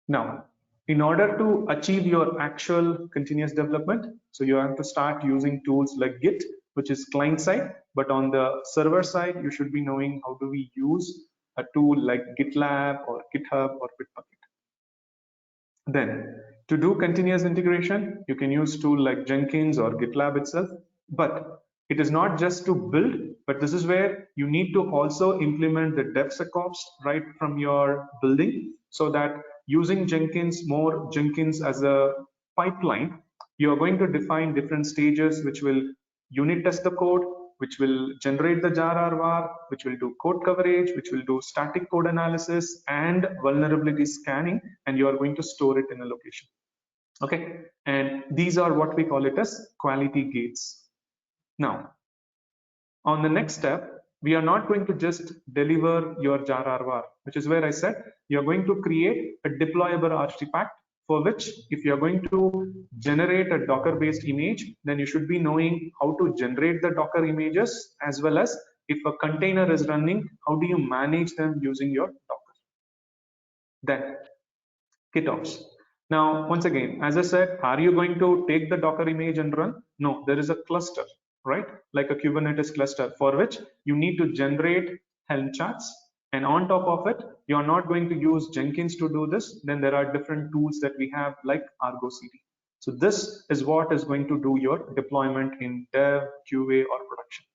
Now, in order to achieve your actual continuous development, so you have to start using tools like Git, which is client side, but on the server side, you should be knowing how do we use a tool like GitLab or GitHub or Bitbucket. Then to do continuous integration, you can use tool like Jenkins or GitLab itself, but it is not just to build, but this is where you need to also implement the DevSecOps right from your building, so that using Jenkins as a pipeline, you are going to define different stages which will unit test the code, which will generate the jar RVAR, which will do code coverage, which will do static code analysis and vulnerability scanning, and you are going to store it in a location. Okay, and these are what we call it as quality gates. Now, on the next step, we are not going to just deliver your jar RVAR, which is where I said you're going to create a deployable artifact for which if you're going to generate a Docker-based image, then you should be knowing how to generate the Docker images, as well as if a container is running, how do you manage them using your Docker. Then GitOps. Now, once again, as I said, are you going to take the Docker image and run? No, there is a cluster, right? Like a Kubernetes cluster for which you need to generate Helm charts. And on top of it, you're not going to use Jenkins to do this. Then there are different tools that we have like Argo CD. So this is what is going to do your deployment in dev, QA, or production.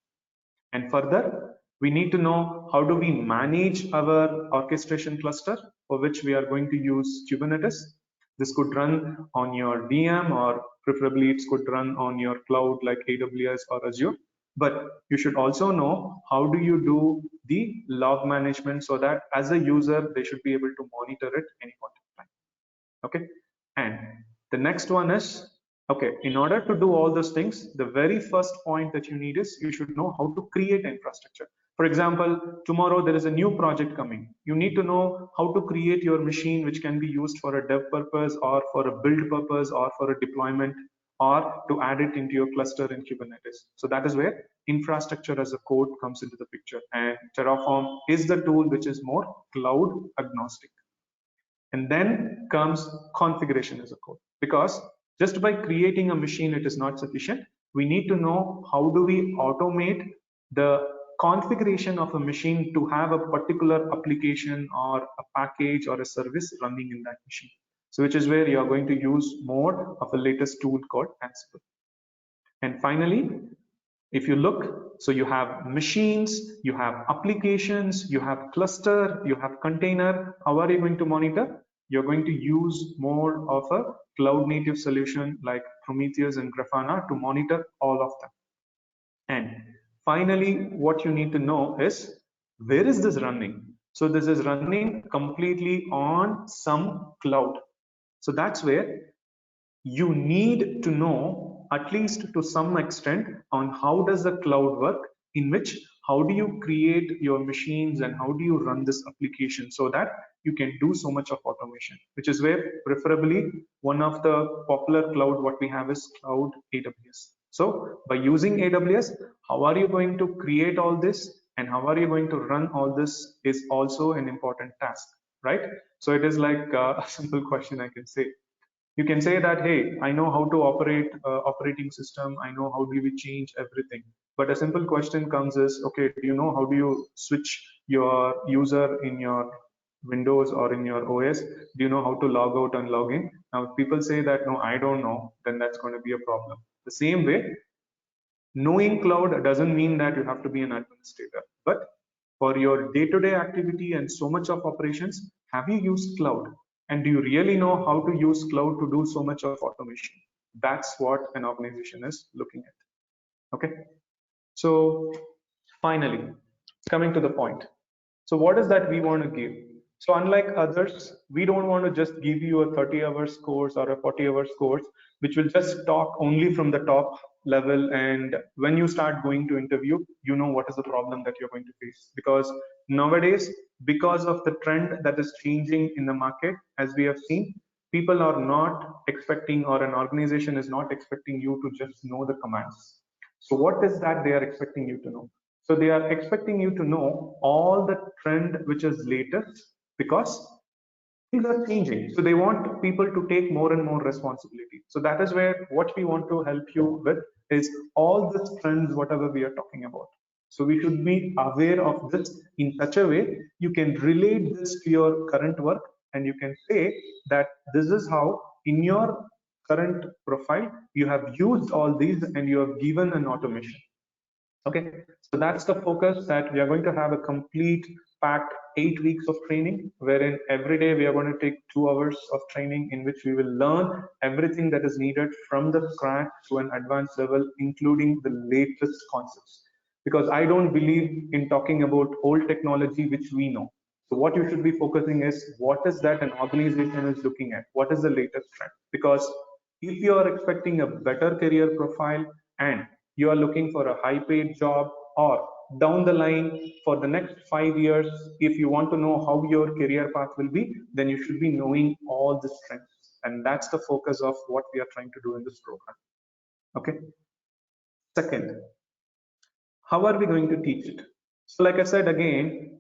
And further, we need to know how do we manage our orchestration cluster for which we are going to use Kubernetes. This could run on your VM, or preferably it could run on your cloud like AWS or Azure. But you should also know how do you do the log management so that as a user, they should be able to monitor it any point of time. Okay. And the next one is, okay, in order to do all those things, the very first point that you need is you should know how to create infrastructure. For example, tomorrow there is a new project coming. You need to know how to create your machine, which can be used for a dev purpose or for a build purpose or for a deployment, or to add it into your cluster in Kubernetes. So that is where infrastructure as a code comes into the picture. And Terraform is the tool which is more cloud agnostic. And then comes configuration as a code, because just by creating a machine, it is not sufficient. We need to know how do we automate the configuration of a machine to have a particular application or a package or a service running in that machine. So which is where you are going to use more of a latest tool called Ansible. And finally, if you look, so you have machines, you have applications, you have cluster, you have container. How are you going to monitor? You're going to use more of a cloud native solution like Prometheus and Grafana to monitor all of them. And finally, what you need to know is, where is this running? So this is running completely on some cloud. So that's where you need to know, at least to some extent, on how does the cloud work, in which how do you create your machines and how do you run this application so that you can do so much of automation, which is where preferably one of the popular cloud what we have is cloud AWS. So by using AWS, how are you going to create all this and how are you going to run all this is also an important task, right? So it is like a simple question I can say. You can say that, hey, I know how to operate operating system, I know how do we change everything, but a simple question comes is, okay, do you know how do you switch your user in your Windows or in your OS? Do you know how to log out and log in? Now if people say that no, I don't know, then that's going to be a problem. The same way, knowing cloud doesn't mean that you have to be an administrator, but for your day-to-day activity and so much of operations, have you used cloud? And do you really know how to use cloud to do so much of automation? That's what an organization is looking at. Okay. So finally, coming to the point. So what is that we want to give? So unlike others, we don't want to just give you a 30 hours course or a 40 hours course, which will just talk only from the top level. And when you start going to interview, you know what is the problem that you're going to face. Because nowadays, because of the trend that is changing in the market, as we have seen, people are not expecting, or an organization is not expecting you to just know the commands. So what is that they are expecting you to know? So they are expecting you to know all the trend which is latest, because things are changing. So they want people to take more and more responsibility. So that is where what we want to help you with is all the trends, whatever we are talking about. So we should be aware of this in such a way you can relate this to your current work, and you can say that this is how in your current profile you have used all these and you have given an automation. Okay, so that's the focus, that we are going to have a complete packed 8 weeks of training, wherein every day we are going to take 2 hours of training in which we will learn everything that is needed from the scratch to an advanced level, including the latest concepts. because I don't believe in talking about old technology which we know. So what you should be focusing is what is that an organization is looking at? What is the latest trend? Because if you are expecting a better career profile and you are looking for a high paid job, or down the line for the next 5 years, if you want to know how your career path will be, then you should be knowing all these trends. And that's the focus of what we are trying to do in this program. Okay. Second, how are we going to teach it? So like I said again,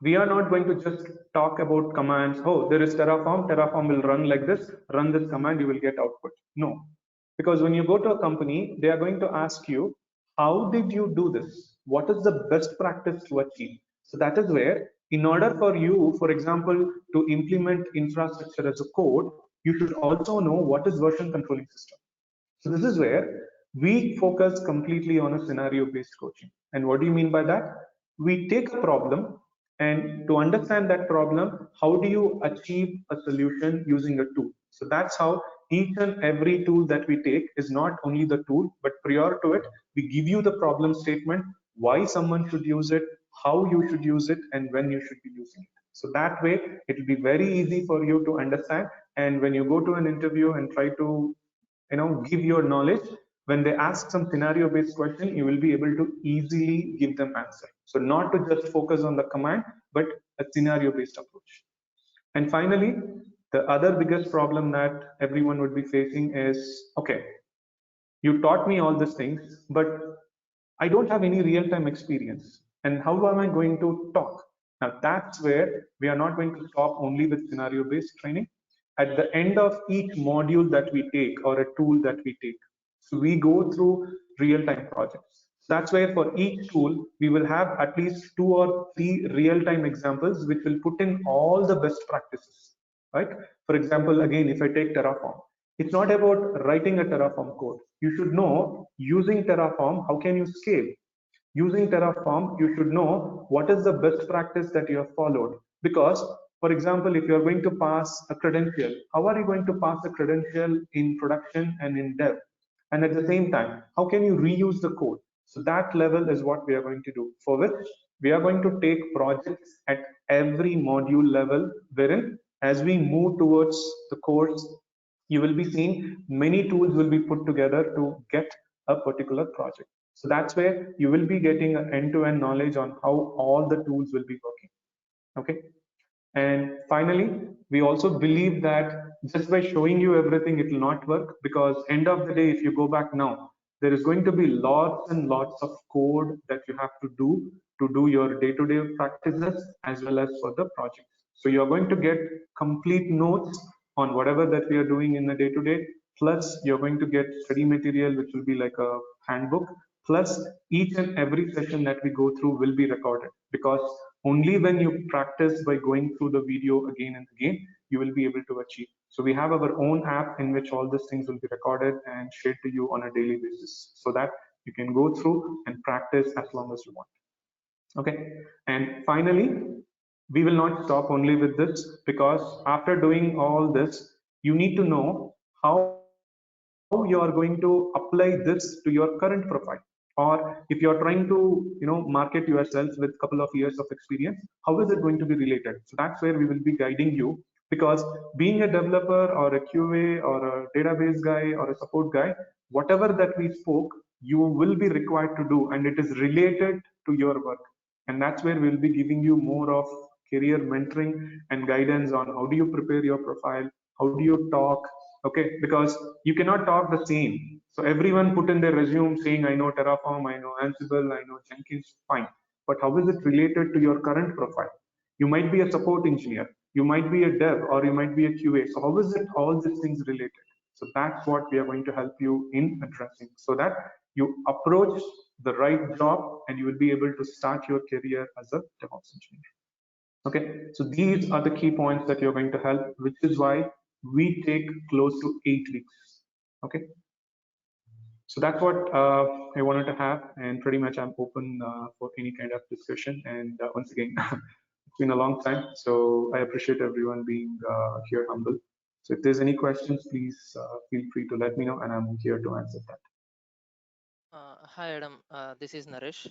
we are not going to just talk about commands. Oh, there is Terraform will run like this, run this command, you will get output. No, because when you go to a company, they are going to ask you, how did you do this? What is the best practice to achieve? So that is where, in order for you, for example, to implement infrastructure as a code, you should also know what is version controlling system. So this is where we focus completely on a scenario-based coaching. And what do you mean by that? We take a problem, and to understand that problem, how do you achieve a solution using a tool? So that's how each and every tool that we take is not only the tool, but prior to it, we give you the problem statement, why someone should use it, how you should use it, and when you should be using it. So that way, it will be very easy for you to understand. And when you go to an interview and try to give your knowledge, when they ask some scenario based question, you will be able to easily give them answer. So not to just focus on the command, but a scenario based approach. And finally, the other biggest problem that everyone would be facing is, okay, you taught me all these things, but I don't have any real time experience, and how am I going to talk? Now that's where we are not going to stop only with scenario based training. At the end of each module that we take, or a tool that we take, so we go through real time projects. That's where for each tool we will have at least 2 or 3 real time examples which will put in all the best practices, right? For example, again, if I take Terraform, it's not about writing a Terraform code. You should know, using Terraform, how can you scale? Using Terraform, you should know what is the best practice that you have followed. Because, for example, if you are going to pass a credential, how are you going to pass a credential in production and in dev? And at the same time, how can you reuse the code? So that level is what we are going to do, for which we are going to take projects at every module level, wherein as we move towards the course, you will be seeing many tools will be put together to get a particular project. So that's where you will be getting an end-to-end knowledge on how all the tools will be working. Okay. And finally, we also believe that just by showing you everything, it will not work, because end of the day, if you go back now, there is going to be lots and lots of code that you have to do your day-to-day practices as well as for the project. So you're going to get complete notes on whatever that we are doing in the day-to-day, plus you're going to get study material, which will be like a handbook, plus each and every session that we go through will be recorded, because only when you practice by going through the video again and again, you will be able to achieve. So we have our own app in which all these things will be recorded and shared to you on a daily basis, so that you can go through and practice as long as you want. Okay. And finally, we will not stop only with this, because after doing all this, you need to know how you are going to apply this to your current profile. Or if you are trying to market yourself with a couple of years of experience, how is it going to be related? So that's where we will be guiding you, because being a developer or a QA or a database guy or a support guy, whatever that we spoke, you will be required to do, and it is related to your work. And that's where we'll be giving you more of career mentoring and guidance on how do you prepare your profile, how do you talk. Okay, because you cannot talk the same. So everyone put in their resume saying, I know Terraform, I know Ansible, I know Jenkins, fine, but how is it related to your current profile? You might be a support engineer, you might be a dev, or you might be a QA. So how is it all these things related? So that's what we are going to help you in addressing, so that you approach the right job and you will be able to start your career as a DevOps engineer. Okay, so these are the key points that you're going to help, which is why we take close to 8 weeks. Okay, so that's what I wanted to have, and pretty much I'm open for any kind of discussion. And once again, it's been a long time, so I appreciate everyone being here humble. So if there's any questions, please feel free to let me know, and I'm here to answer that. Hi Adam, this is Naresh.